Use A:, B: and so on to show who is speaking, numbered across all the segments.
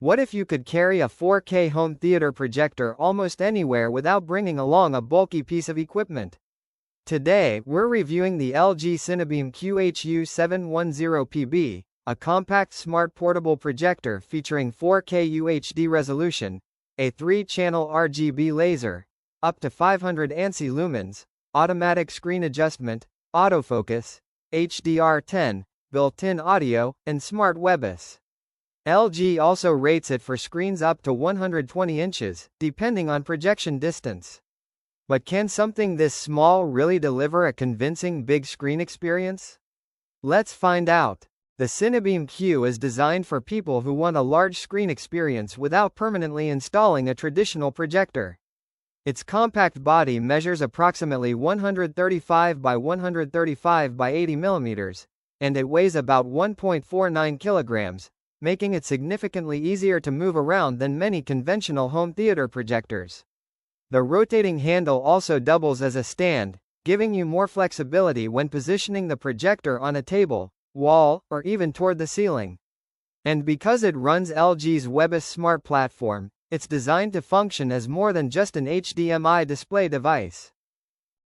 A: What if you could carry a 4K home theater projector almost anywhere without bringing along a bulky piece of equipment? Today, we're reviewing the LG CineBeam Q HU710PB, a compact smart portable projector featuring 4K UHD resolution, a 3-channel RGB laser, up to 500 ANSI lumens, automatic screen adjustment, autofocus, HDR10, built-in audio, and smart webOS. LG also rates it for screens up to 120 inches, depending on projection distance. But can something this small really deliver a convincing big screen experience? Let's find out. The CineBeam Q is designed for people who want a large screen experience without permanently installing a traditional projector. Its compact body measures approximately 135 by 135 by 80 mm, and it weighs about 1.49 kilograms, making it significantly easier to move around than many conventional home theater projectors. The rotating handle also doubles as a stand, giving you more flexibility when positioning the projector on a table, wall, or even toward the ceiling. And because it runs LG's webOS smart platform, it's designed to function as more than just an HDMI display device.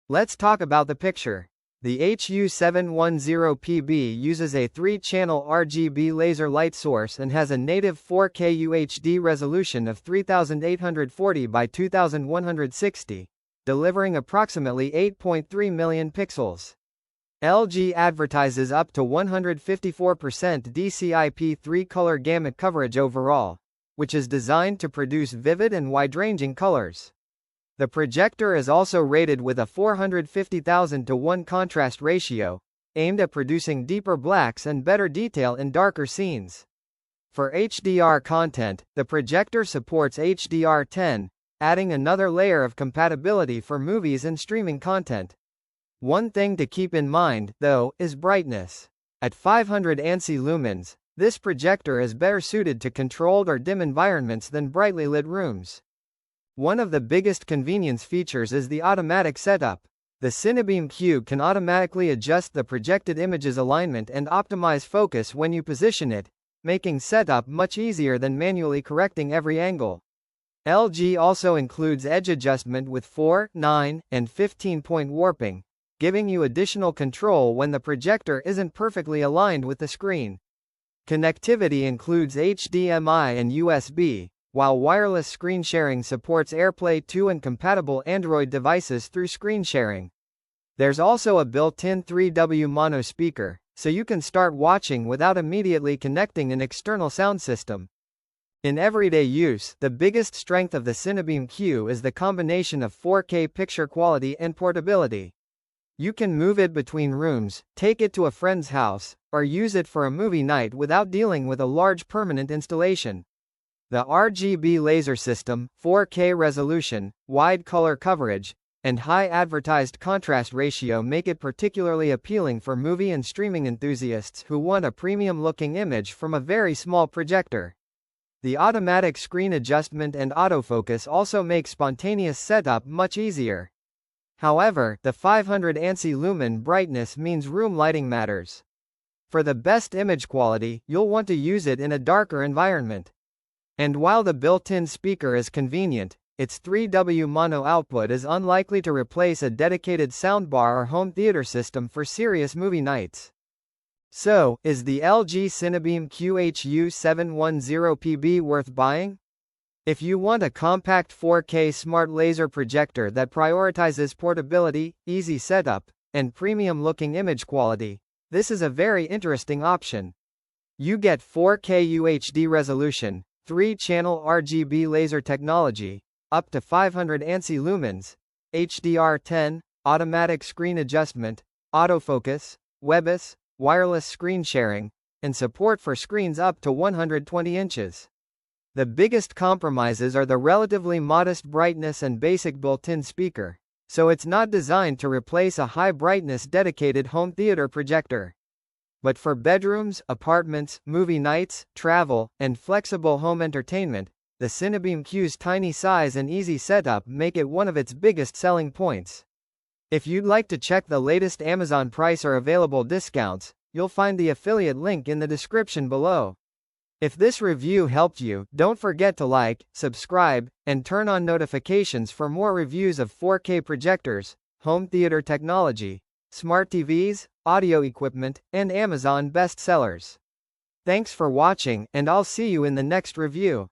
A: Let's talk about the picture. The HU710PB uses a 3-channel RGB laser light source and has a native 4K UHD resolution of 3840 by 2160, delivering approximately 8.3 million pixels. LG advertises up to 154% DCI-P3 color gamut coverage overall, which is designed to produce vivid and wide-ranging colors. The projector is also rated with a 450,000:1 contrast ratio, aimed at producing deeper blacks and better detail in darker scenes. For HDR content, the projector supports HDR10, adding another layer of compatibility for movies and streaming content. One thing to keep in mind, though, is brightness. At 500 ANSI lumens, this projector is better suited to controlled or dim environments than brightly lit rooms. One of the biggest convenience features is the automatic setup. The CineBeam Q can automatically adjust the projected image's alignment and optimize focus when you position it, making setup much easier than manually correcting every angle. LG also includes edge adjustment with 4, 9, and 15-point warping, giving you additional control when the projector isn't perfectly aligned with the screen. Connectivity includes HDMI and USB, while wireless screen sharing supports AirPlay 2 and compatible Android devices through screen sharing. There's also a built-in 3W mono speaker, so you can start watching without immediately connecting an external sound system. In everyday use, the biggest strength of the CineBeam Q is the combination of 4K picture quality and portability. You can move it between rooms, take it to a friend's house, or use it for a movie night without dealing with a large permanent installation. The RGB laser system, 4K resolution, wide color coverage, and high advertised contrast ratio make it particularly appealing for movie and streaming enthusiasts who want a premium-looking image from a very small projector. The automatic screen adjustment and autofocus also make spontaneous setup much easier. However, the 500 ANSI lumen brightness means room lighting matters. For the best image quality, you'll want to use it in a darker environment. And while the built-in speaker is convenient, its 3W mono output is unlikely to replace a dedicated soundbar or home theater system for serious movie nights. So, is the LG CineBeam Q HU710PB worth buying? If you want a compact 4K smart laser projector that prioritizes portability, easy setup, and premium-looking image quality, this is a very interesting option. You get 4K UHD resolution, 3-channel RGB laser technology, up to 500 ANSI lumens, HDR10, automatic screen adjustment, autofocus, webOS, wireless screen sharing, and support for screens up to 120 inches. The biggest compromises are the relatively modest brightness and basic built-in speaker, so it's not designed to replace a high-brightness dedicated home theater projector. But for bedrooms, apartments, movie nights, travel, and flexible home entertainment, the CineBeam Q's tiny size and easy setup make it one of its biggest selling points. If you'd like to check the latest Amazon price or available discounts, you'll find the affiliate link in the description below. If this review helped you, don't forget to like, subscribe, and turn on notifications for more reviews of 4K projectors, home theater technology, smart TVs, audio equipment, and Amazon bestsellers. Thanks for watching, and I'll see you in the next review.